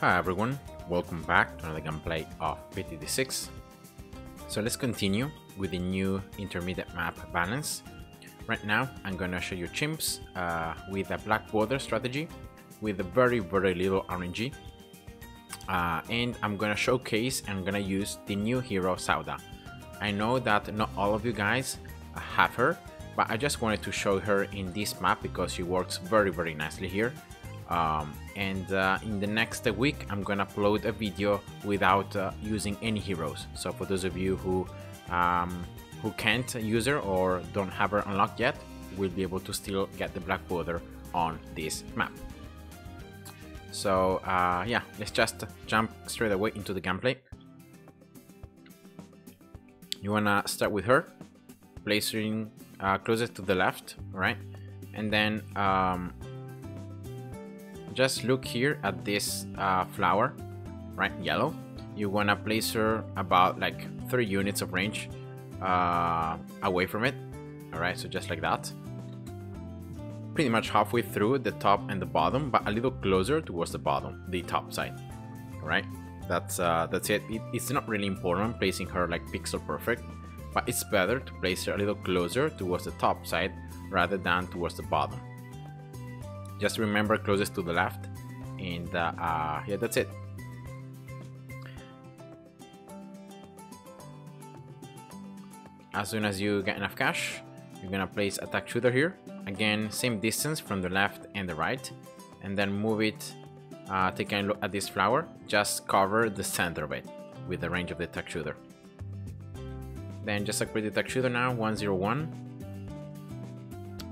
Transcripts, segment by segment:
Hi everyone, welcome back to another gameplay of PTD6. So let's continue with the new intermediate map balance. Right now I'm gonna show you Chimps with a black border strategy with a very little RNG. And I'm gonna showcase and I'm gonna use the new hero Sauda. I know that not all of you guys have her, but I just wanted to show her in this map because she works very nicely here. In the next week I'm gonna upload a video without using any heroes, so for those of you who can't use her or don't have her unlocked yet, will be able to still get the black border on this map. So yeah, let's just jump straight away into the gameplay. You wanna start with her, placing closest to the left, right? And then just look here at this flower, right, yellow. You wanna place her about like 3 units of range away from it. All right, so just like that, pretty much halfway through the top and the bottom, but a little closer towards the bottom, the top side. All right, that's it. It's not really important placing her like pixel perfect, but it's better to place her a little closer towards the top side rather than towards the bottom. Just remember closest to the left, and yeah, that's it. As soon as you get enough cash, you're gonna place attack shooter here. Again, same distance from the left and the right, and then move it. Take a look at this flower. Just cover the center of it with the range of the attack shooter. Then just upgrade the attack shooter now, 101.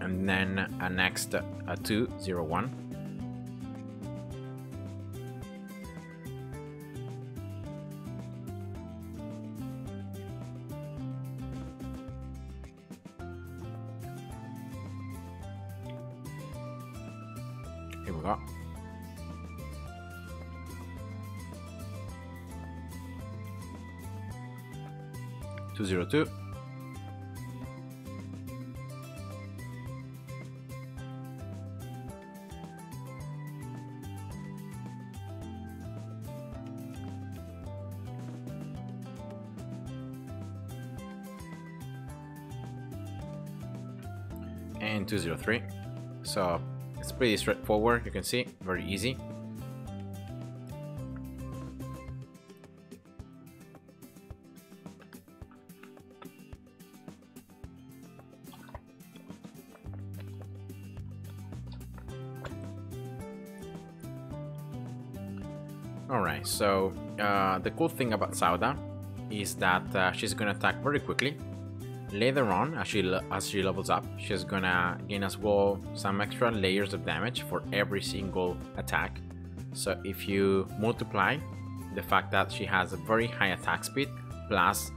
And then next 201. Here we go. 202. And 203. So it's pretty straightforward, you can see, very easy. Alright, so the cool thing about Sauda is that she's gonna attack very quickly. Later on, as she levels up, she's gonna gain as well some extra layers of damage for every single attack. So if you multiply the fact that she has a very high attack speed plus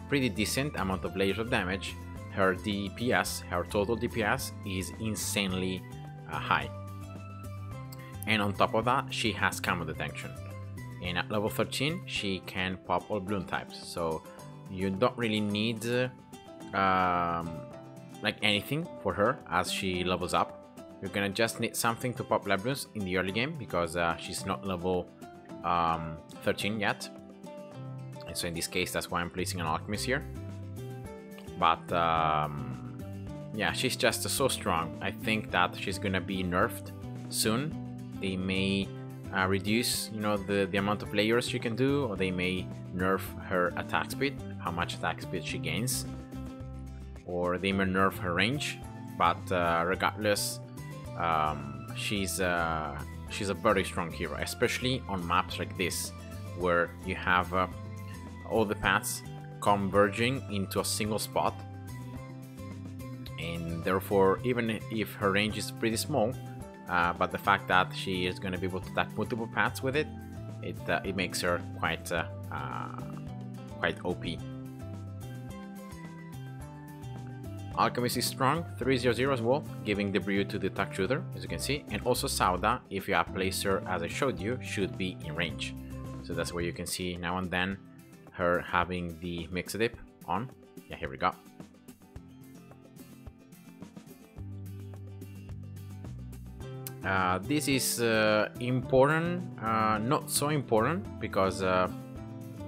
pretty decent amount of layers of damage, her DPS, her total DPS is insanely high. And on top of that, she has camo detection. And at level 13, she can pop all Bloon types. So you don't really need like anything for her as she levels up. You're gonna just need something to pop Bloons in the early game because she's not level 13 yet, and so in this case that's why I'm placing an Alchemist here. But yeah, she's just so strong. I think that she's gonna be nerfed soon. They may reduce, you know, the amount of layers she can do, or they may nerf her attack speed, how much attack speed she gains, or they may nerf her range. But regardless, she's a very strong hero, especially on maps like this where you have all the paths converging into a single spot, and therefore even if her range is pretty small, but the fact that she is going to be able to attack multiple paths with it, it makes her quite OP. Alchemist is strong, 300 as well, giving the brew to the attack shooter, as you can see. And also Sauda, if you have placed her as I showed you, should be in range. So that's where you can see now and then her having the mix dip on. Yeah, here we go. This is important, not so important, because the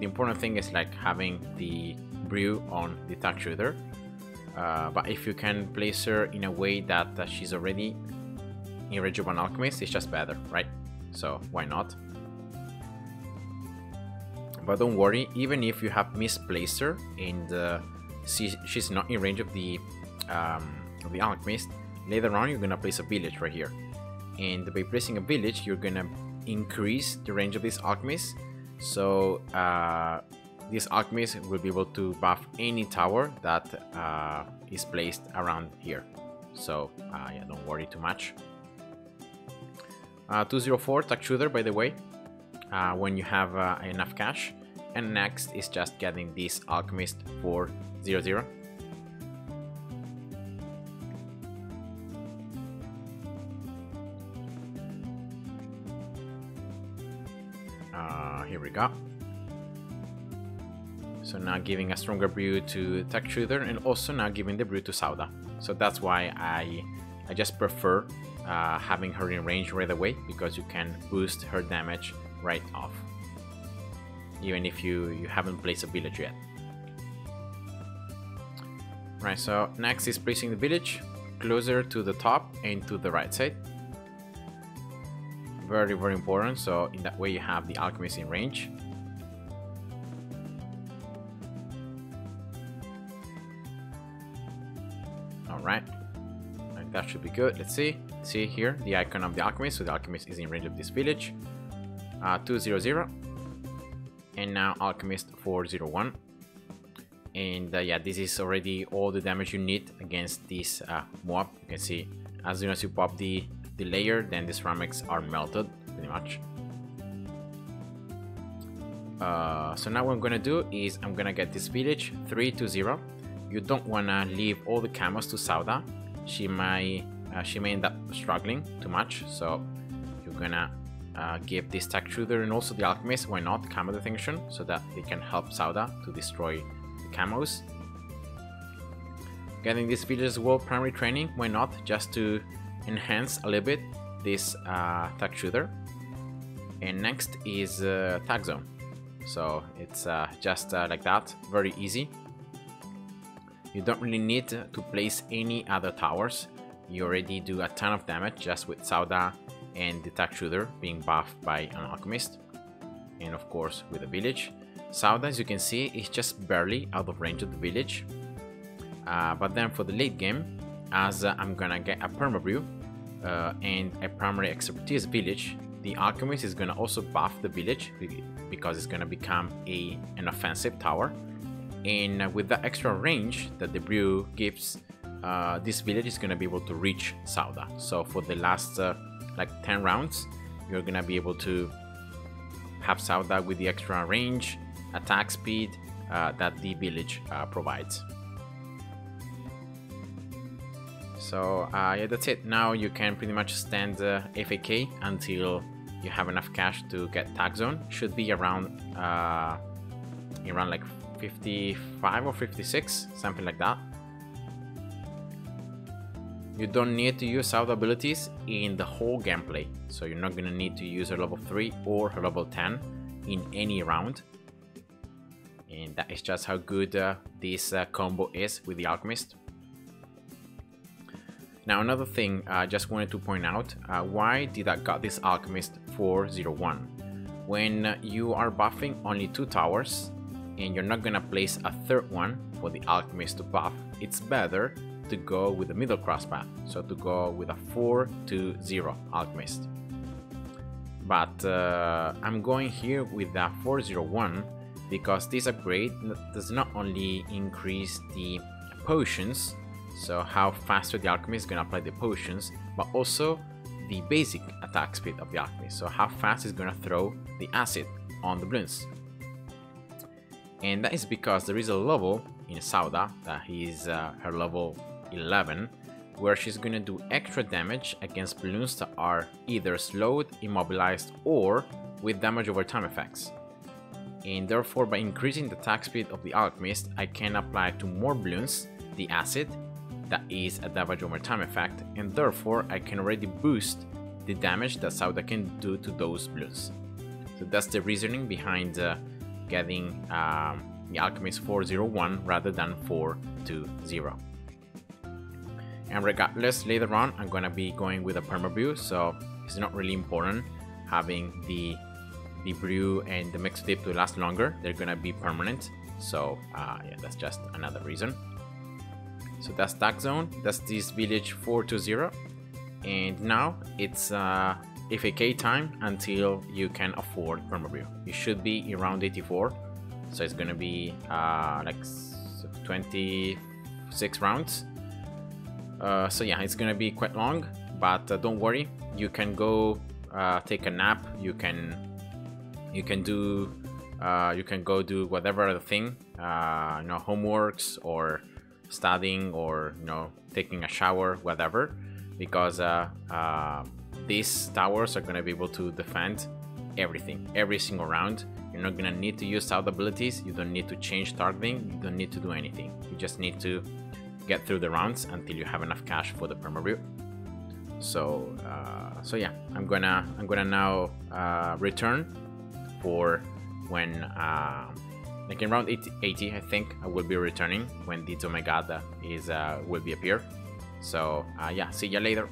important thing is like having the brew on the attack shooter. But if you can place her in a way that she's already in range of an Alchemist, it's just better, right? So why not? But don't worry, even if you have misplaced her and she's not in range of the Alchemist, later on you're gonna place a village right here, and by placing a village you're gonna increase the range of this Alchemist. So this Alchemist will be able to buff any tower that is placed around here. So yeah, don't worry too much. 204 attack shooter, by the way, when you have enough cash. And next is just getting this Alchemist 400. Here we go. So now giving a stronger brew to attack shooter, and also now giving the brew to Sauda. So that's why I just prefer having her in range right away, because you can boost her damage right off, even if you haven't placed a village yet. Right, so next is placing the village closer to the top and to the right side. Very, very important, so in that way you have the Alchemist in range. Alright, like that should be good. Let's see here the icon of the Alchemist, so the Alchemist is in range of this village. 200, and now Alchemist 401. And yeah, this is already all the damage you need against this mob. You can see as soon as you pop the layer, then the ceramics are melted pretty much. So now what I'm gonna do is I'm gonna get this village 320. You don't wanna leave all the camos to Sauda. She may end up struggling too much, so you're gonna give this attack shooter and also the Alchemist, why not, camo detection, so that they can help Sauda to destroy the camos. Getting this village as well, primary training, why not, just to enhance a little bit this attack shooter. And next is tag zone, so it's just like that, very easy. You don't really need to place any other towers. You already do a ton of damage just with Sauda and the attack shooter being buffed by an Alchemist, and of course with a village. Sauda, as you can see, is just barely out of range of the village. But then for the late game, as I'm gonna get a permabrew and a primary expertise village, the Alchemist is gonna also buff the village because it's gonna become an offensive tower. And with that extra range that the brew gives, this village is gonna be able to reach Sauda. So for the last like 10 rounds, you're gonna be able to have Sauda with the extra range, attack speed that the village provides. So yeah, that's it. Now you can pretty much stand FAK until you have enough cash to get tag zone. Should be around like 55 or 56, something like that. You don't need to use Sauda abilities in the whole gameplay, so you're not gonna need to use her level 3 or her level 10 in any round. And that is just how good this combo is with the Alchemist. Now another thing I just wanted to point out, why did I got this Alchemist 401? When you are buffing only 2 towers and you're not gonna place a third one for the Alchemist to buff, it's better to go with the middle cross path, so to go with a 420 Alchemist. But I'm going here with the 401 because this upgrade does not only increase the potions, so how faster the Alchemist is gonna apply the potions, but also the basic attack speed of the Alchemist, so how fast it's gonna throw the acid on the Bloons. And that is because there is a level in Sauda that is her level 11, where she's gonna do extra damage against Bloons that are either slowed, immobilized, or with damage over time effects. And therefore, by increasing the attack speed of the Alchemist, I can apply to more Bloons the acid that is a damage over time effect, and therefore I can already boost the damage that Sauda can do to those Bloons. So that's the reasoning behind getting the Alchemist 401 rather than 420. And regardless, later on I'm gonna be going with a perma brew, so it's not really important having the brew and the mix dip to last longer. They're gonna be permanent, so yeah, that's just another reason. So that's that zone, that's this village 420, and now it's FAK time until you can afford perma brew. It should be around 84, so it's gonna be like 26 rounds. So yeah, it's gonna be quite long, but don't worry, you can go take a nap, you can go do whatever other thing, you know, homeworks or studying or, you know, taking a shower, whatever, because these towers are gonna be able to defend everything every single round. You're not gonna need to use out abilities, you don't need to change targeting, you don't need to do anything, you just need to get through the rounds until you have enough cash for the perma brew. So yeah, I'm gonna now return for when like in round 80 I think I will be returning when the Omegada is will be appear. So yeah, see ya later.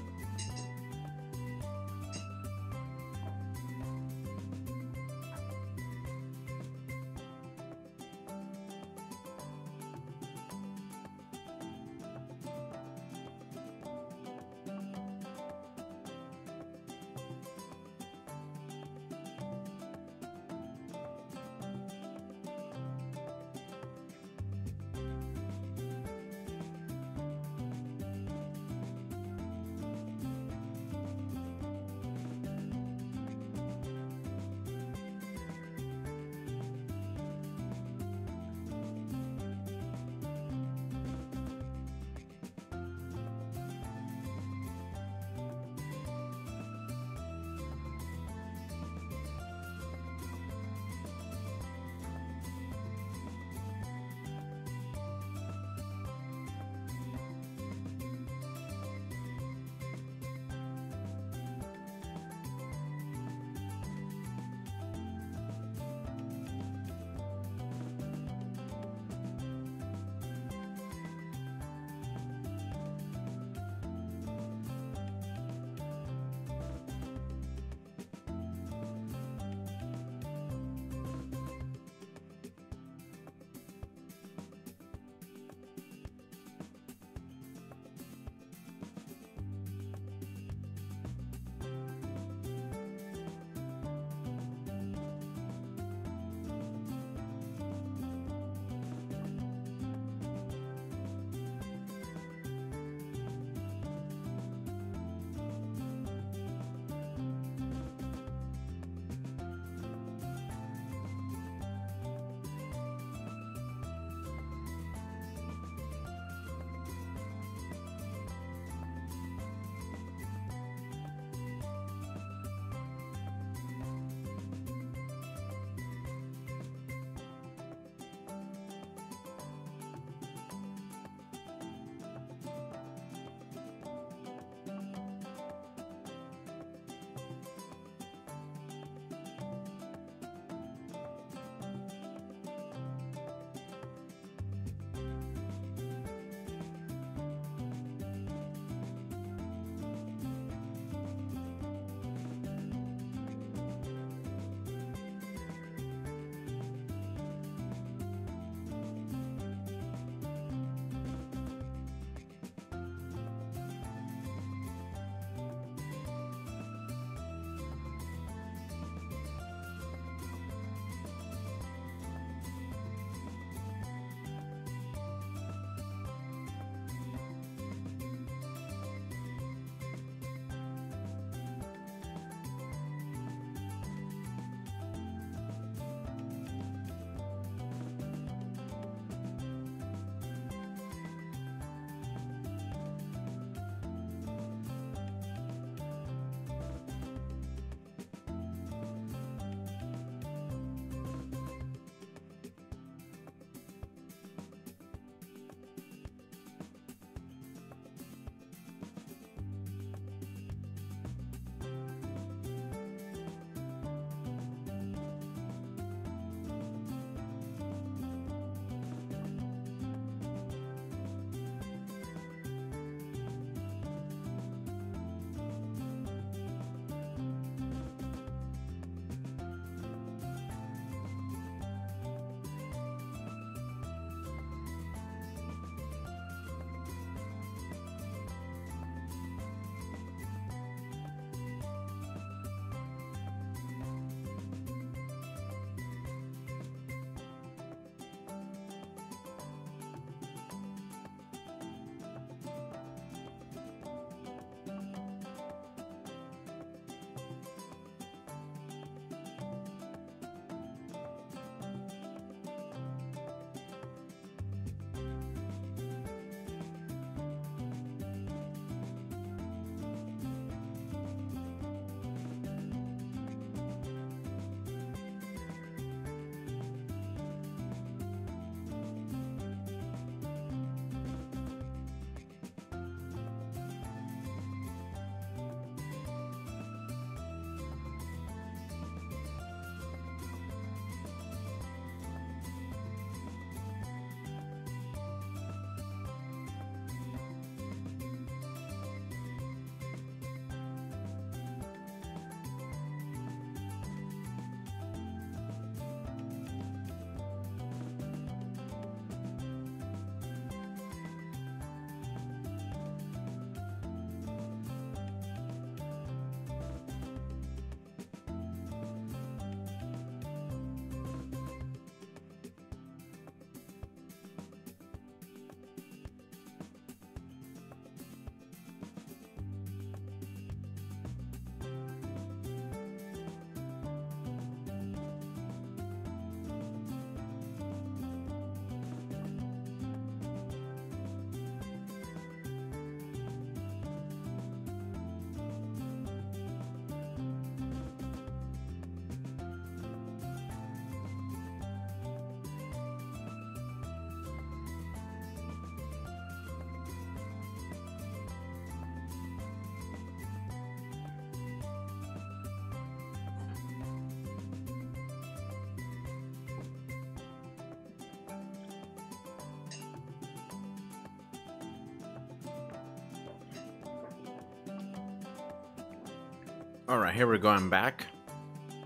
Alright, here we're going back.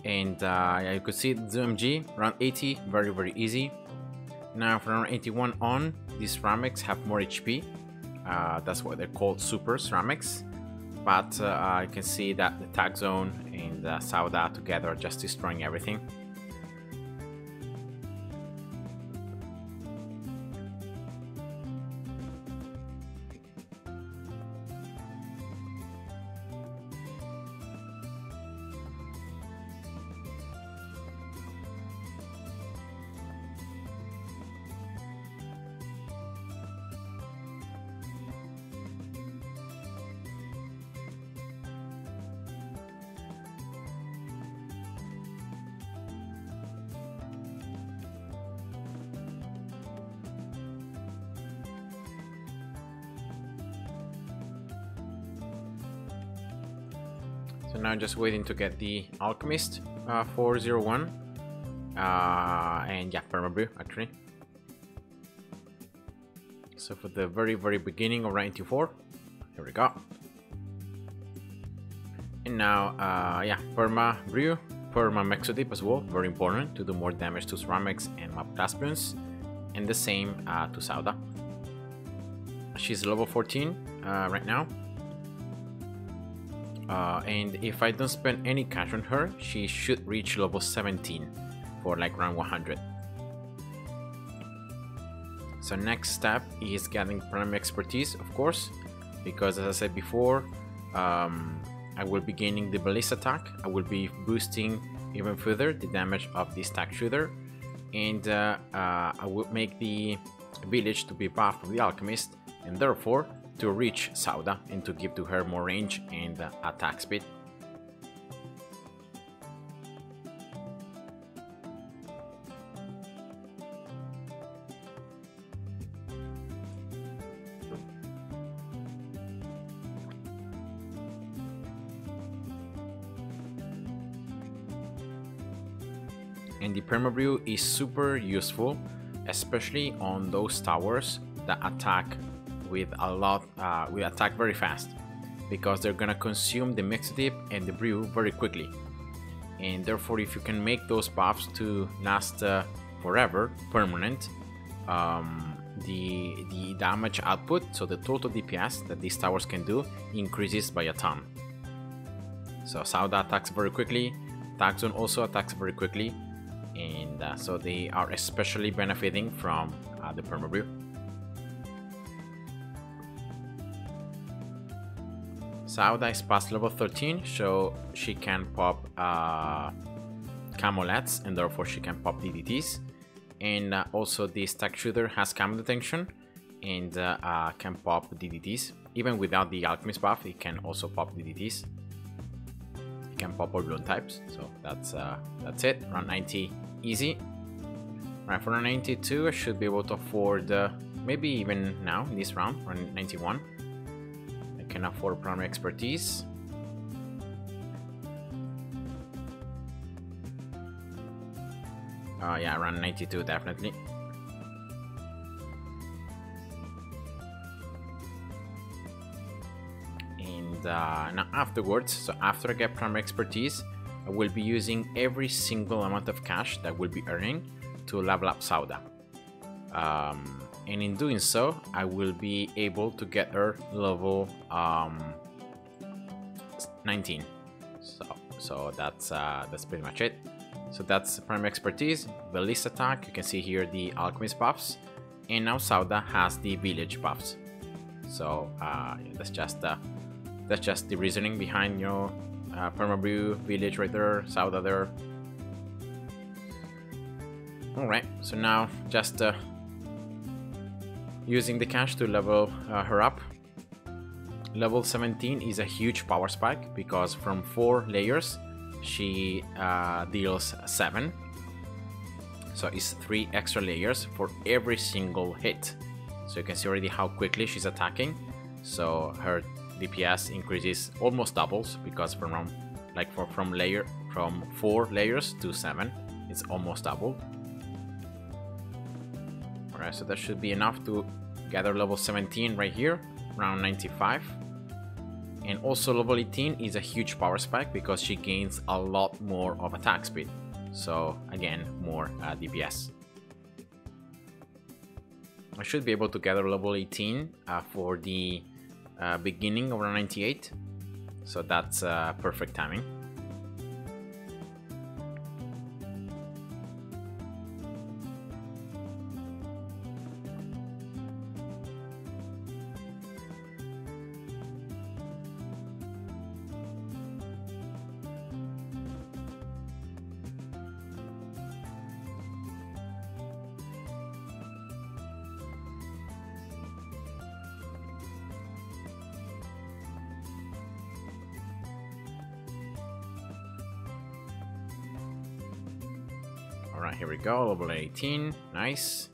And yeah, you could see the ZMG, round 80, very easy. Now from round 81 on, these ceramics have more HP. That's why they're called super ceramics. But you can see that the tag zone and Sauda together are just destroying everything. So now just waiting to get the Alchemist 401 and yeah, Permabrew actually. So for the very beginning of round 94, here we go. And now yeah, Permabrew, Perma Mexodip as well, very important to do more damage to ceramics and map class Bloons, and the same to Sauda. She's level 14 right now. And if I don't spend any cash on her, she should reach level 17 for like round 100. So next step is getting primary expertise, of course, because as I said before, I will be gaining the ballista attack. I will be boosting even further the damage of this tag shooter, and I will make the village to be buffed with the Alchemist, and therefore to reach Sauda and to give to her more range and attack speed. And the Permabrew is super useful, especially on those towers that attack with a lot, we attack very fast, because they're gonna consume the Mexodip and the brew very quickly, and therefore if you can make those buffs to last forever, permanent, the damage output, so the total DPS that these towers can do, increases by a ton. So Sauda attacks very quickly, Tag Zone also attacks very quickly, and so they are especially benefiting from the Permabrew. Sauda is past level 13, so she can pop Camolets, and therefore she can pop DDTs. And also this tag shooter has camo detection and can pop DDTs. Even without the Alchemist buff, it can also pop DDTs. It can pop all Bloon types, so that's it. Round 90, easy. Right, for round 92, I should be able to afford, maybe even now in this round, round 91. Can afford primary expertise. Yeah, around 92 definitely. And now afterwards, so after I get primary expertise, I will be using every single amount of cash that I will be earning to level up Sauda. And in doing so, I will be able to get her level 19. So that's pretty much it. So that's primary expertise, ballista attack. You can see here the Alchemist buffs, and now Sauda has the village buffs. So that's just the reasoning behind, you know, Permabrew, village right there, Sauda there. All right. So now just using the cash to level her up. Level 17 is a huge power spike, because from 4 layers she deals 7, so it's 3 extra layers for every single hit. So you can see already how quickly she's attacking, so her DPS increases almost doubles, because from 4 layers to 7 it's almost doubled. Alright, so that should be enough to gather level 17 right here, round 95. And also level 18 is a huge power spike because she gains a lot more of attack speed. So again, more DPS. I should be able to gather level 18 for the beginning of round 98. So that's perfect timing. Alright, here we go, level 18, nice.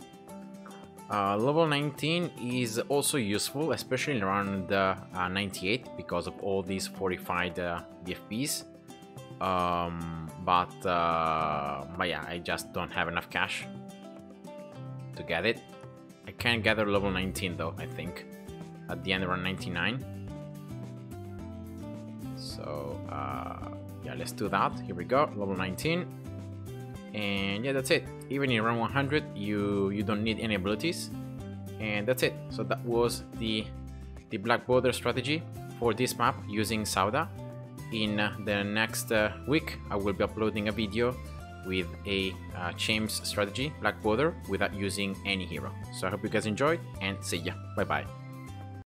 Level 19 is also useful, especially around 98 because of all these fortified DFPs. But yeah, I just don't have enough cash to get it. I can gather level 19 though, I think, at the end around 99. So yeah, let's do that. Here we go, level 19. And yeah, that's it. Even in round 100 you don't need any abilities, and that's it. So that was the Black Border strategy for this map using Sauda. In the next week I will be uploading a video with a Chimps strategy, Black Border, without using any hero. So I hope you guys enjoyed, and see ya. Bye bye.